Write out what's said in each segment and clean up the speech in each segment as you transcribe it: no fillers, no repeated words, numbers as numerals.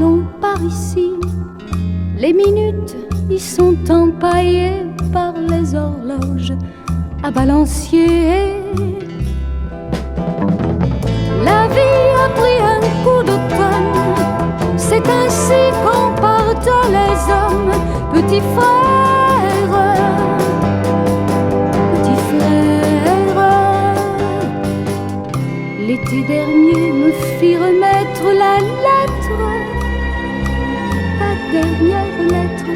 allons par ici. Les minutes y sont empaillées par les horloges à balancier. La vie a pris un coup d'automne, c'est ainsi qu'en partent les hommes. Petit frère, petit frère, l'été dernier me fit remettre la lettre, ta dernière lettre,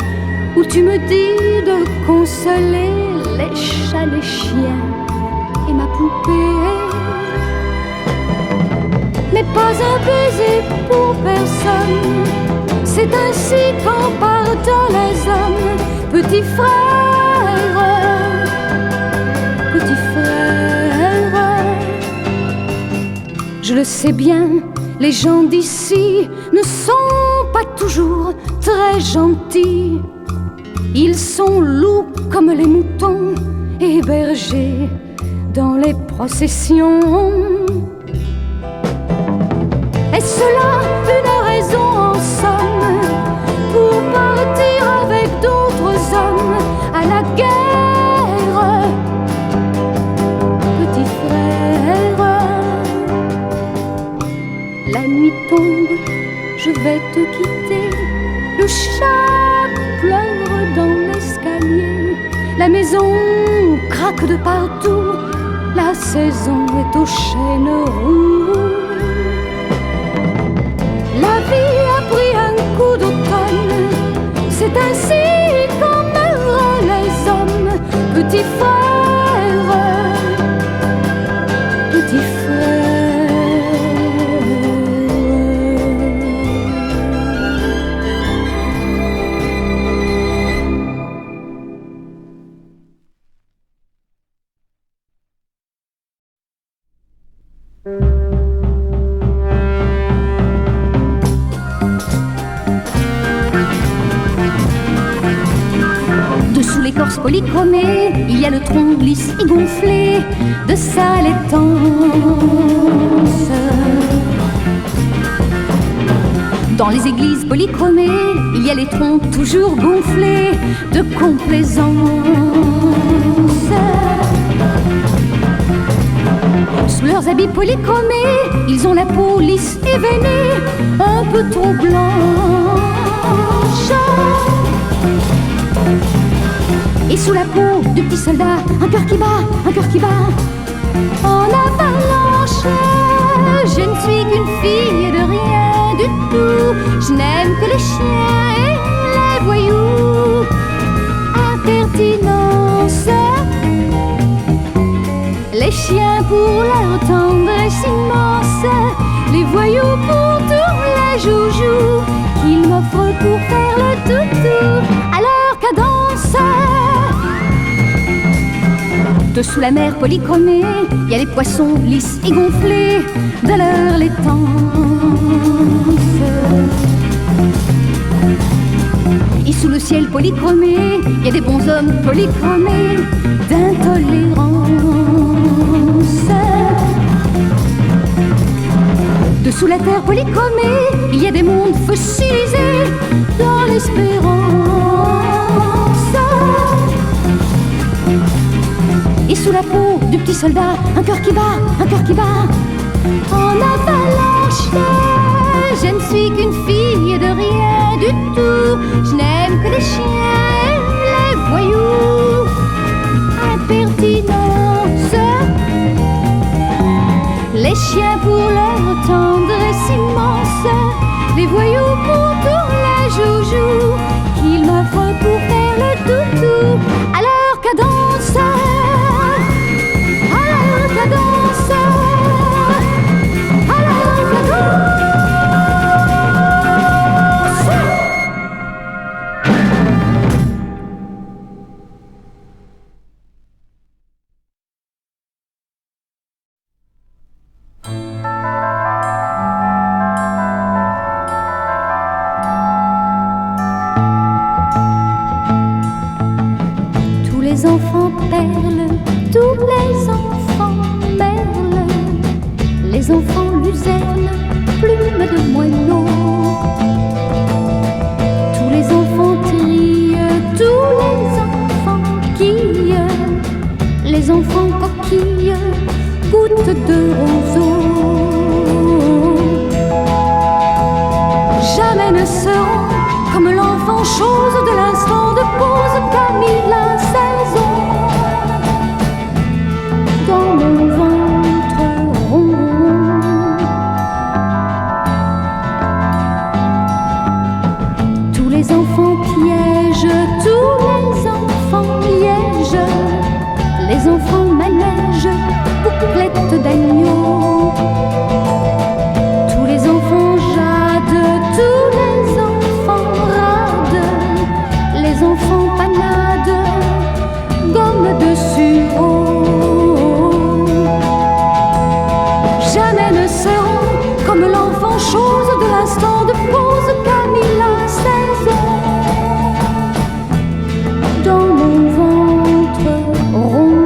où tu me dis de consoler les chats, les chiens et ma poupée. Mais pas un baiser pour personne, c'est ainsi qu'en partent les hommes. Petit frère, petit frère, je le sais bien, les gens d'ici ne sont pas toujours très gentils. Ils sont loups comme les moutons et bergers dans les processions. Est-ce là une raison en somme pour partir avec d'autres hommes à la guerre? Petit frère, la nuit tombe, je vais te quitter. Le chat pleure dans l'escalier, la maison craque de partout, la saison est aux chênes rouges. La vie a pris un coup d'automne, c'est ainsi qu'en meurent les hommes. Petit frère, petit frère. Dessous l'écorce polychromée, il y a le tronc lisse et gonflé de sale étance. Dans les églises polychromées, il y a les troncs toujours gonflés de complaisance. Sous leurs habits polychromés, ils ont la peau lisse et veinée, un peu trop blanche. Et sous la peau du petit soldat, un cœur qui bat, un cœur qui bat en avalanche. Je ne suis qu'une fille de rien du tout, je n'aime que les chiens et les voyous. Impertinence, les chiens pour leur tendresse immense, les voyous pour tous les joujoux qu'ils m'offrent pour faire le toutou à leur cadence. Dessous la mer polychromée, il y a les poissons lisses et gonflés de leur laitance. Et sous le ciel polychromé, il y a des bons hommes polychromés d'intolérance. Dessous la terre polychromée, il y a des mondes fossilisés dans l'espérance. Et sous la peau du petit soldat, un cœur qui bat, un cœur qui bat en avalanche. Je ne suis qu'une fille de rien du tout, je n'aime que les chiens et les voyous. Impertinence, les chiens pour leur tendresse immense, les voyous pour tous les joujoux qu'ils m'offrent pour faire le toutou à leur cadence. Tous les enfants perles, tous les enfants merles, les enfants luzerne, plumes de moineaux, ne seront comme l'enfant chose de l'instant de pause comme il a 16 ans. Dans mon ventre rond, tous les enfants pièges, tous les enfants lièges, les enfants manèges, bouclettes d'agneau, tous les enfants jadent, tous les enfants rades, les enfants panades, gomme de sureau. Jamais ne seront comme l'enfant chose de l'instant de pause comme il a 16 ans. Dans mon ventre rond,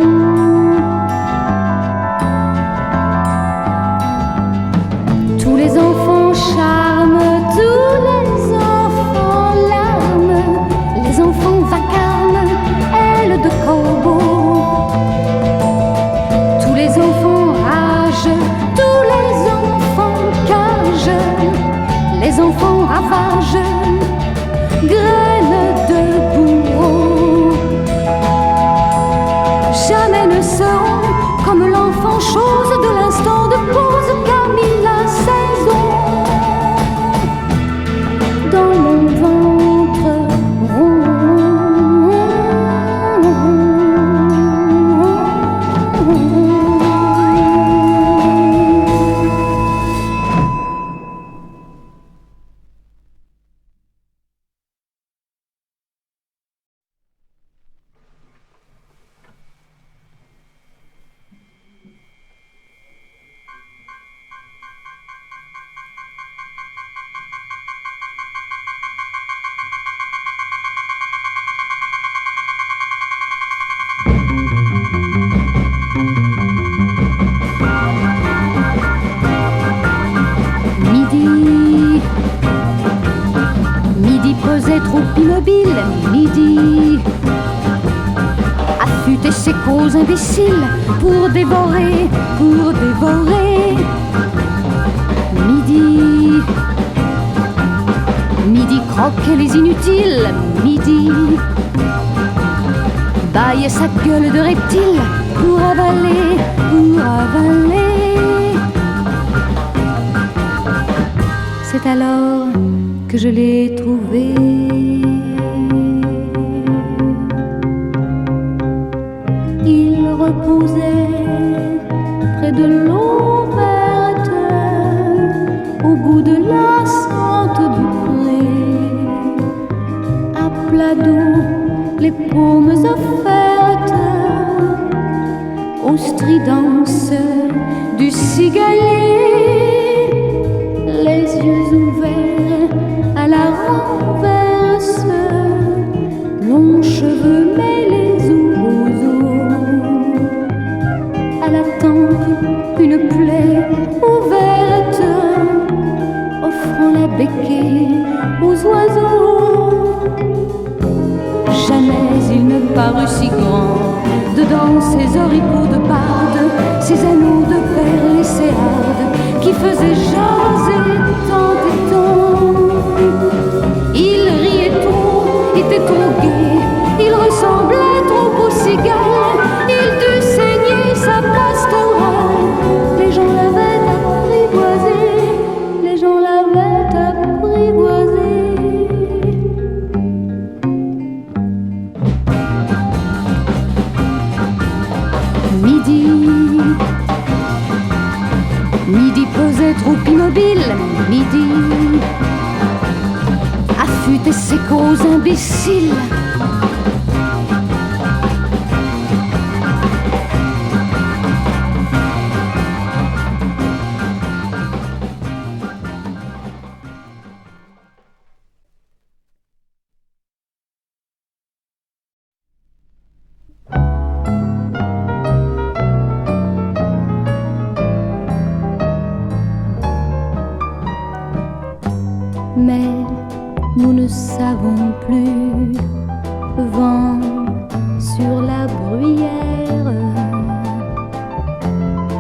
tous les enfants charment, tous les enfants larmes, les enfants vacarmes, ailes de corbeau, tous les enfants ragent, tous les enfants cagent, les enfants ravagent, graines de bourreau. Jamais ne seront comme l'enfant chose de l'instant de pause comme il a 16 ans. Dans mon ventre rond, midi pesait trop immobile, midi affûtait ses causes imbéciles pour dévorer, midi croquait les inutiles, midi bâillait sa gueule de reptile pour avaler. C'est alors que je l'ai trouvé. Il reposait près de l'eau verte, au bout de la sente du pré, à plat d'eau, les paumes offertes aux stridences du cigalier, les yeux ouverts à la renverse, longs cheveux mêlés aux roseaux, à la tempe une plaie ouverte, offrant la béquille aux oiseaux. Jamais il ne parut si grand, dedans ses oripeaux de barde, ses anneaux de perles et ses hardes, qui faisaient jaser tant et tant. Il riait trop, était trop gai, il ressemblait trop au cigale, il dut saigner sa pastorale. Les gens l'avaient apprivoisé, les gens l'avaient apprivoisé. Midi pesait trop immobile, midi affûtait ses causes imbéciles. Mais nous ne savons plus vent sur la bruyère,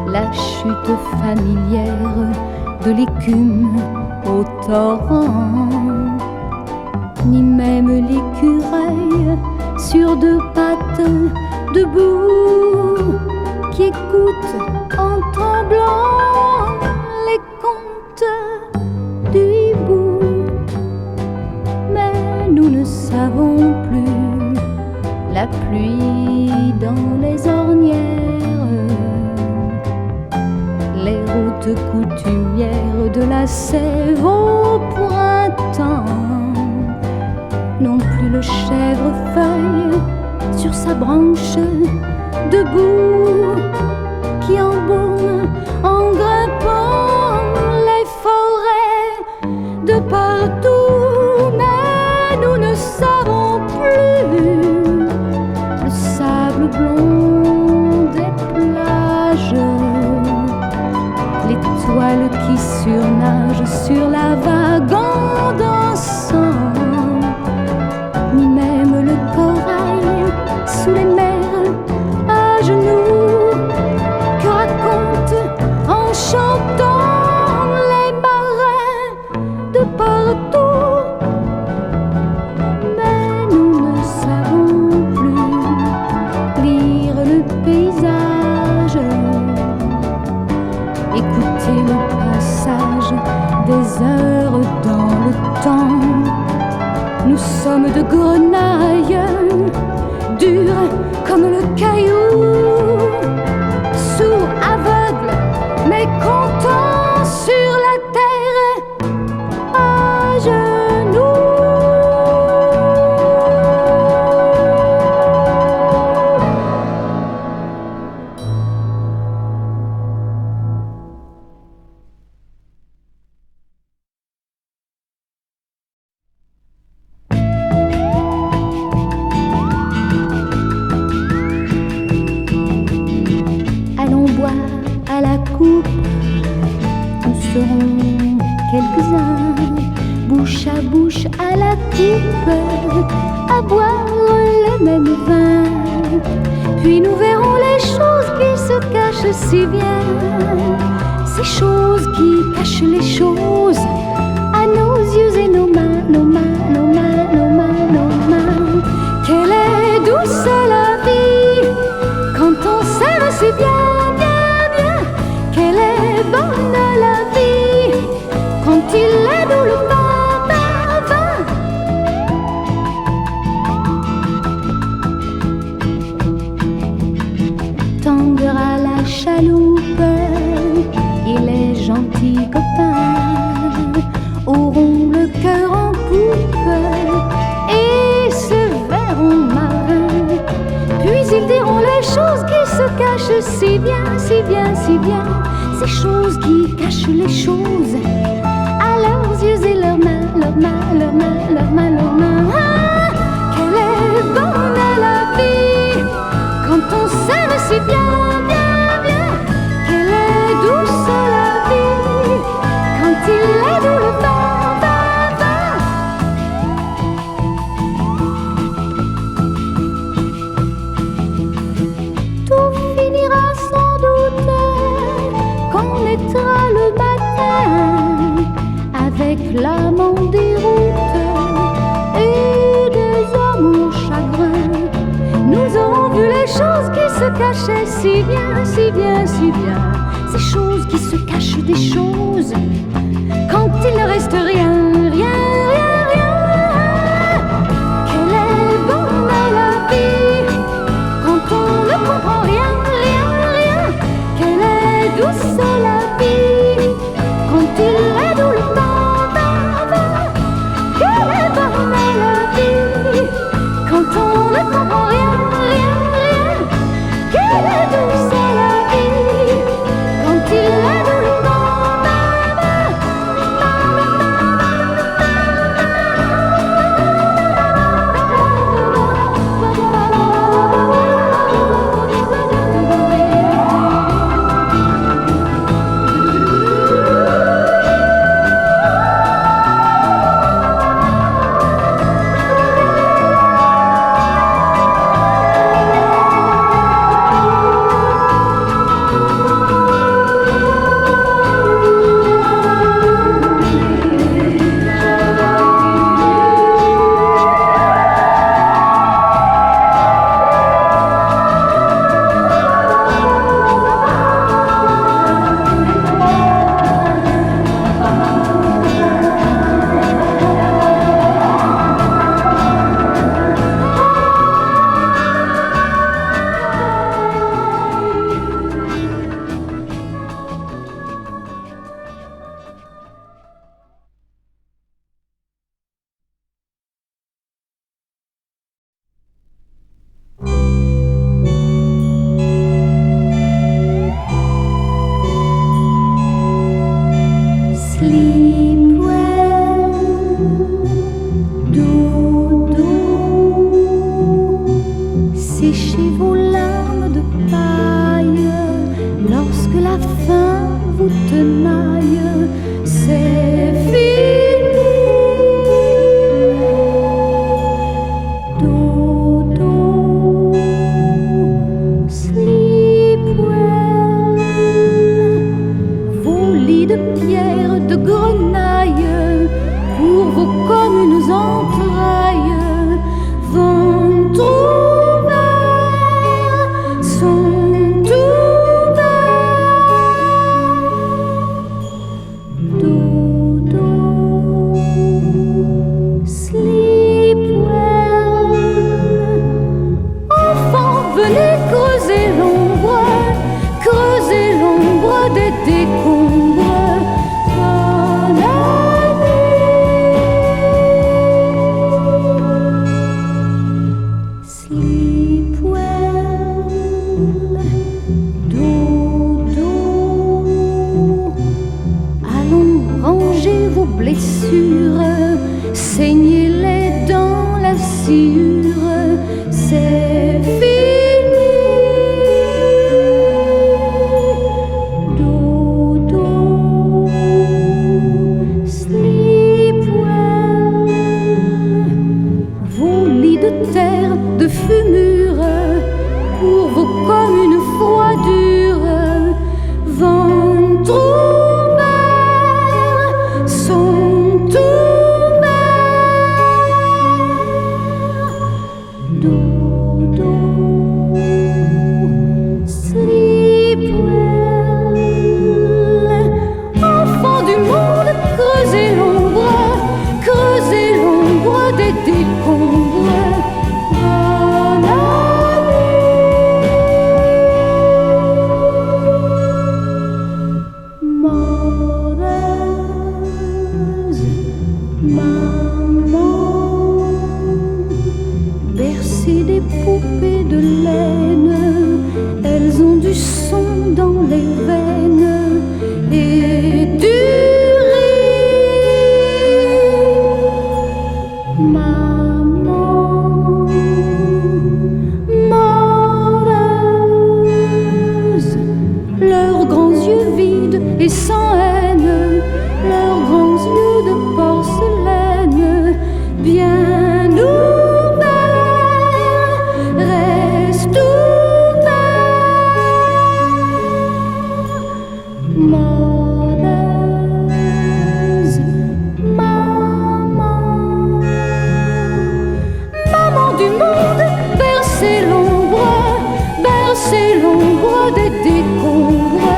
la chute familière de l'écume au torrent. même l'écureuil sur deux pattes debout, qui écoute en tremblant les contes du hibou. Mais nous ne savons plus la pluie dans les ornières, les routes coutumières de la sève au printemps, non plus le chèvrefeuille sur sa branche debout, qui embaume en grimpant les forêts de partout. Mais nous ne savons plus le sable blond des plages, l'étoile qui surnage sur la vague en dansant, ni même le corail sous les mers à genoux, que racontent en chantant les marins de partout. Mais nous ne savons plus lire le paysage, écouter le passage des heures dans le temps. Nous sommes de grenailles, dures comme le caillou, sourds, aveugles, mais contents sur la terre à genoux. À la coupe, nous serons quelques-uns, bouche à bouche à la coupe, à boire le même vin. Puis nous verrons les choses qui se cachent si bien, ces choses qui cachent les choses à nos yeux et nos mains, nos mains, nos mains, nos mains, nos mains. Quelle est douce la vie quand on s'aime si bien. Bonne la vie quand il est doux le vin, tendre à la chaloupe et les gentils copains auront le cœur en poupe et se verront marins. Puis ils diront les choses qui se cachent si bien, si bien, si bien, ces choses qui cachent les choses à leurs yeux et leurs mains, leurs mains, leurs mains, leurs mains, leurs mains. Ah, quelle est bonne la vie quand on s'aime si bien, bien, bien. Quelle est douce la vie quand il est doux le vin, vin, vin. Tout finira sans doute quand naîtra le matin, avec l'amant des routes et des amours chagrins. Nous aurons vu les choses qui se cachaient si bien, si bien, si bien, ces choses qui se cachent des choses quand il ne reste rien, rien, rien, rien. Quelle est bonne la vie quand on ne comprend rien, rien, rien. Quelle est douce la vie quand il est doux le vin, vin, vin. Quelle est bonne la vie quand on ne comprend rien, rien, rien. Quelle est douce la vie quand il est doux le vin, vin, vin, vin, vin, vin. Bercer des poupées de laine, elles ont du son dans les veines et du rire. Maman, moreuse, leurs grands yeux vides et sans haine, leurs grands yeux de porcelaine, bien ouverts, restent ouverts. Moreuse, maman, maman du monde, bercez l'ombre des décombres.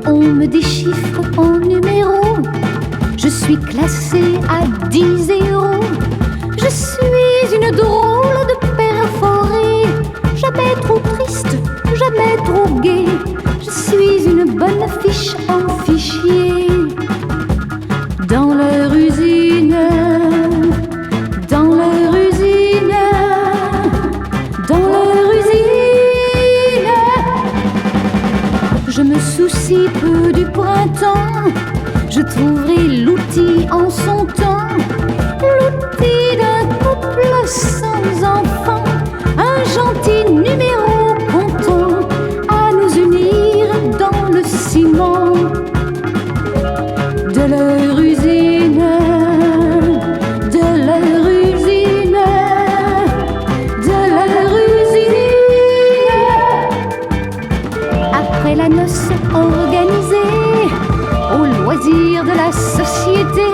On me déchiffre en numéros, je suis classée à 10 €. Je suis une drôle de perforée, jamais trop triste, jamais trop gaie. Je suis une bonne fiche en fichier. Dans leur usine, dans leur usine, dans leur usine, je me soucie peu du printemps, je trouverai l'outil en son temps, l'outil d'un couple sans enfant, un gentil numéro content à nous unir dans le ciment de leur usine, de leur usine, de leur usine. Après la noce organisée, au loisir de la société,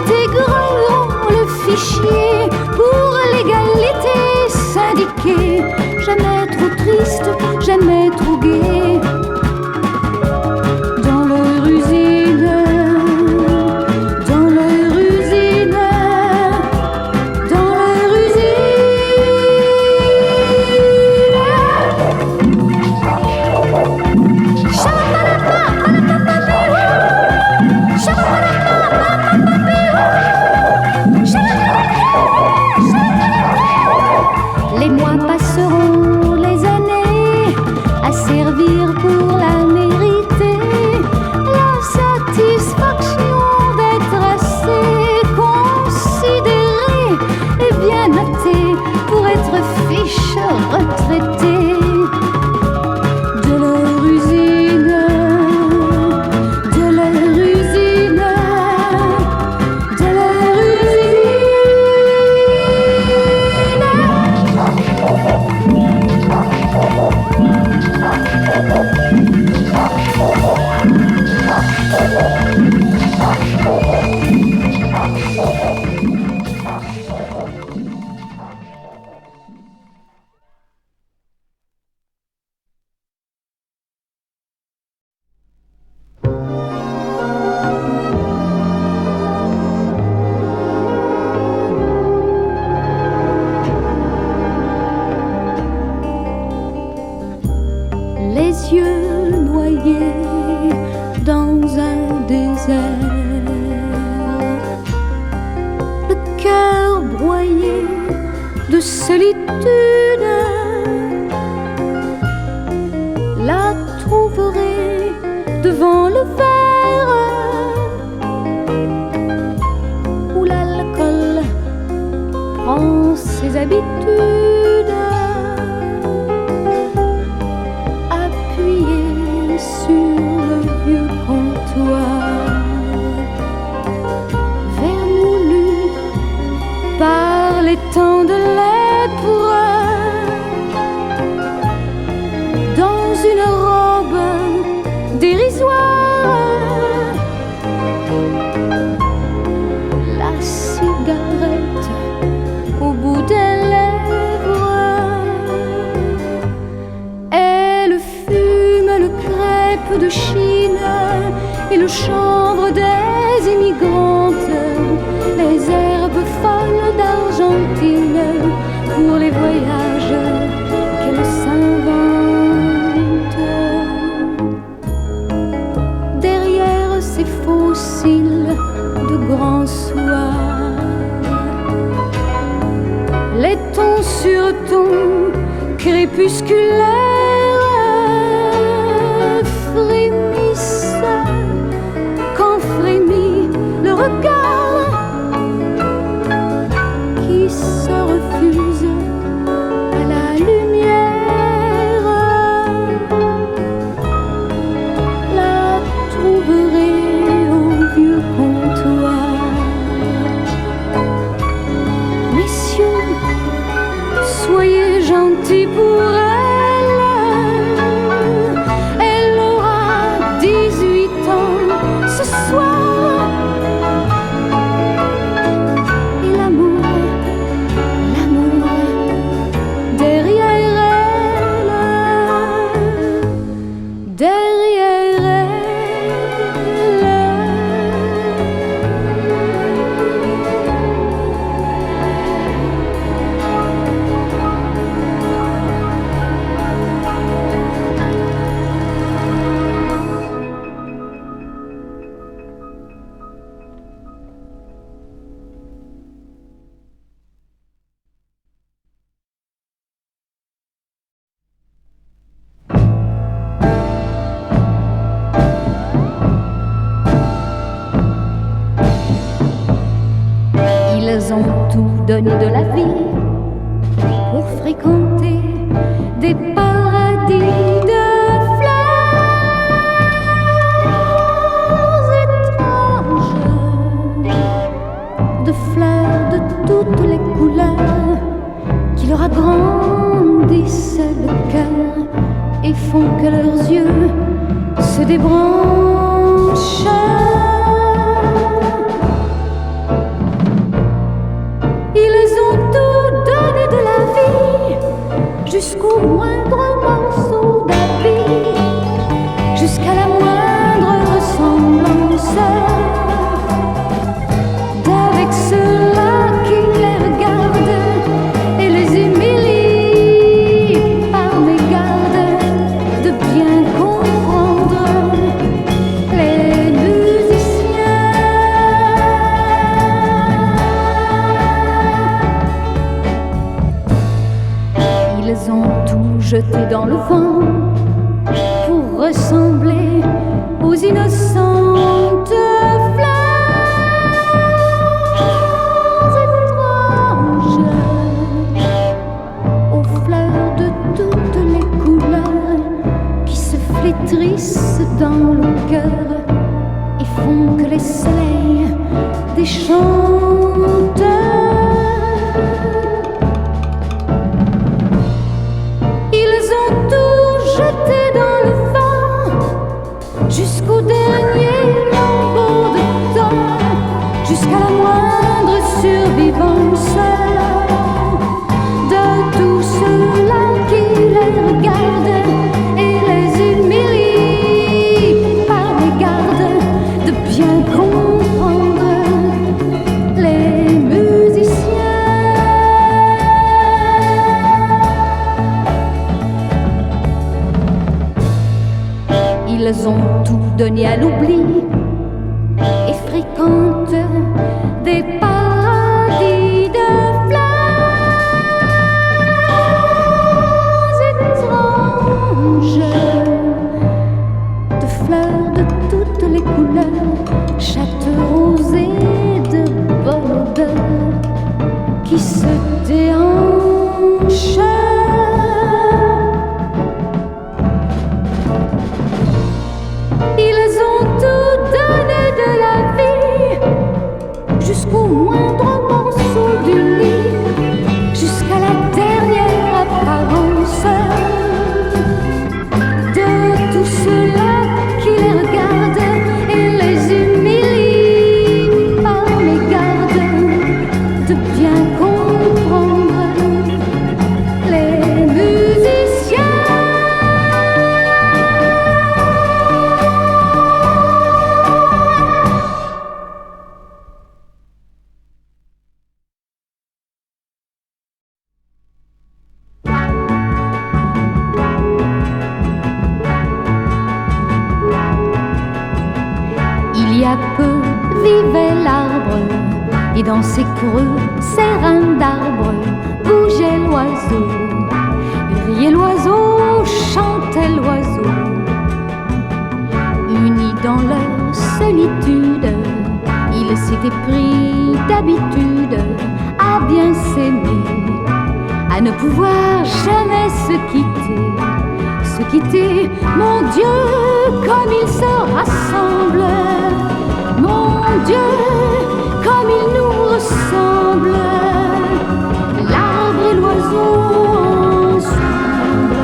réintégreront le fichier pour l'égalité syndiquée. Jamais trop triste, jamais trop gai. Dans leur usine, dans leur usine, dans leur les mois passeront, les années, à servir pour la mériter, la satisfaction d'être assez considéré et bien noté pour être fiche retraitée. De leur usine, de leur usine, de leur usine. Les yeux noyés dans un désert, le cœur broyé de solitude, la trouverai devant le verre où l'alcool prend ses habitudes. Sur le vieux comptoir, vermoulu par les temps de lèpre, une robe dérisoire. La cigarette au bout des lèvres, elle fume le crêpe de Chine et le chanvre des immigrantes, les herbes folles d'Argentine pour les voyages qu'elle s'invente. Derrière ces fossiles de grands soirs, les tons sur tons crépusculaires frémissent quand frémit le regard qui se refuse à la lumière. La trouverez au vieux comptoir. Messieurs, soyez gentils pour elle. Elle aura 18 ans ce soir. Et l'amour derrière elle, derrière elle. Ils ont tout donné de la vie pour fréquenter des paradis de fleurs étranges, de fleurs de toutes les couleurs qui leur agrandissent le cœur et font que leurs yeux se débranchent. Jusqu'au moindre morceau d'habit, jusqu'à la moindre ressemblance d'avec ceux-là qui les regardent et les humilie par mégarde, de bien comprendre les musiciens. Ils ont tout jeté dans le vent pour ressembler aux innocentes fleurs étranges, aux fleurs de toutes les couleurs qui se flétrissent dans le cœur et font que les soleils des chanteurs. Jusqu'au dernier lambeau de temps, jusqu'à la moindre survivance de tous ceux-là qui les regardent et les humilie par mégarde, de bien comprendre les musiciens. Ils ont tout donné à l'oubli et fréquentent des paradis de fleurs étranges, de fleurs de toutes les couleurs, chatte rosée de bonne odeur qui se déhanchent. Ils ont tout donné de la vie jusqu'au y a peu vivait l'arbre, et dans ses creux, ses reins d'arbre, bougeait l'oiseau. Il riait l'oiseau, chantait l'oiseau. Unis dans leur solitude, ils s'étaient pris d'habitude à bien s'aimer, à ne pouvoir jamais se quitter. Se quitter, mon Dieu, comme ils se rassemblent. Mon Dieu, comme ils nous ressemblent. L'arbre et l'oiseau ensemble,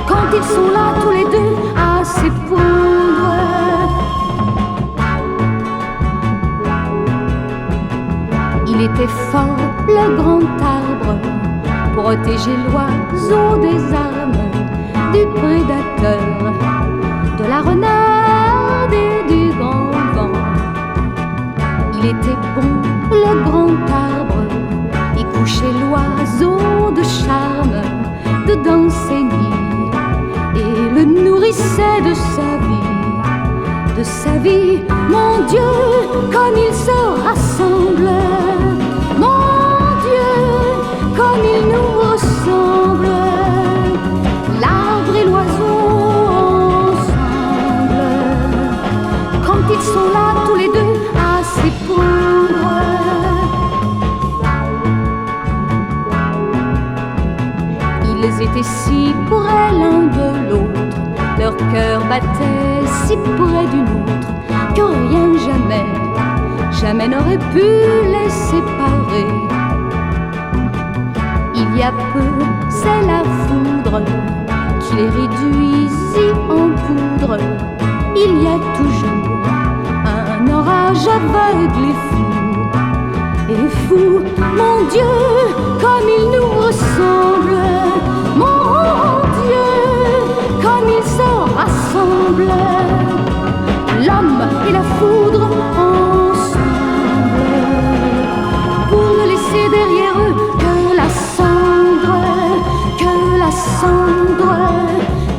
quand ils sont là tous les deux à s'épondre. Il était fort, le grand arbre, protéger l'oiseau des armes, du prédateur, de la renarde et du grand vent. Il était bon, le grand arbre, y couchait l'oiseau de charme dedans ses nids, et le nourrissait de sa vie, de sa vie. Mon Dieu, comme ils se rassemblent. Mon Dieu, comme ils nous ressemblent. L'arbre et l'oiseau ensemble, quand ils sont là tous les deux à s'épondre. Ils étaient si près l'un de l'autre, leur cœur battait si près du nôtre, que rien jamais, jamais n'aurait pu les séparer. Il y a peu, c'est la foudre qui les réduisit en poudre. Il y a toujours un orage aveugle et fou, mon Dieu, comme ils nous ressemblent. Mon Dieu, comme ils se rassemblent. L'homme et la foudre ensemble, pour ne laisser derrière eux que la cendre, que la cendre,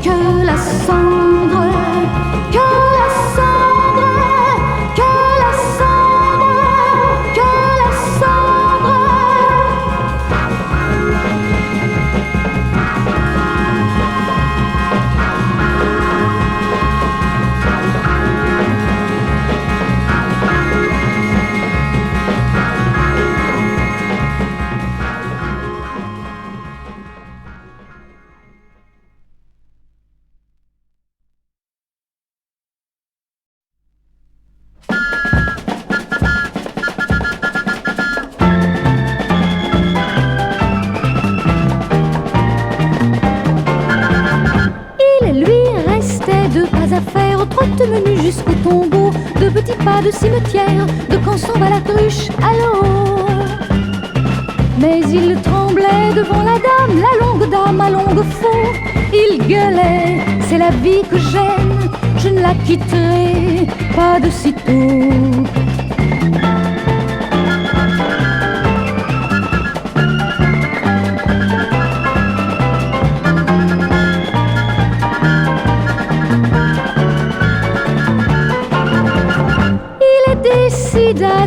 que la cendre, que la cendre, que la cendre, que la cendre. À faire, trotte menu jusqu'au tombeau, de petits pas de cimetière, de quand s'en va la cruche à l'eau. Mais il tremblait devant la dame, la longue dame à longue faux. Il gueulait, c'est la vie que j'aime, je ne la quitterai pas de sitôt.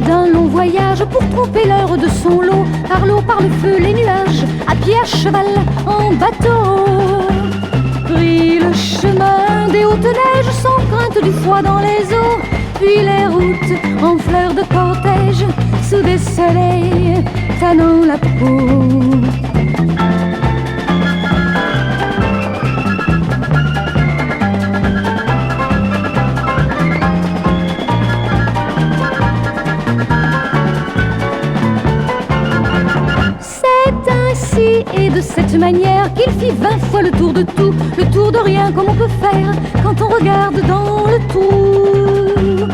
D'un long voyage pour tromper l'heure de son lot, par l'eau, par le feu, les nuages, à pied, à cheval, en bateau. Pris le chemin des hautes neiges, sans crainte du froid dans les eaux, puis les routes en fleurs de cortège, sous des soleils tannant la peau. Et de cette manière qu'il fit 20 fois le tour de tout, le tour de rien comme on peut faire quand on regarde dans le trou.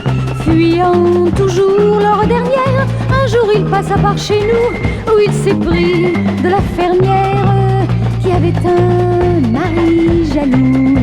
Fuyant toujours l'heure dernière, un jour il passa par chez nous, où il s'est pris de la fermière qui avait un mari jaloux.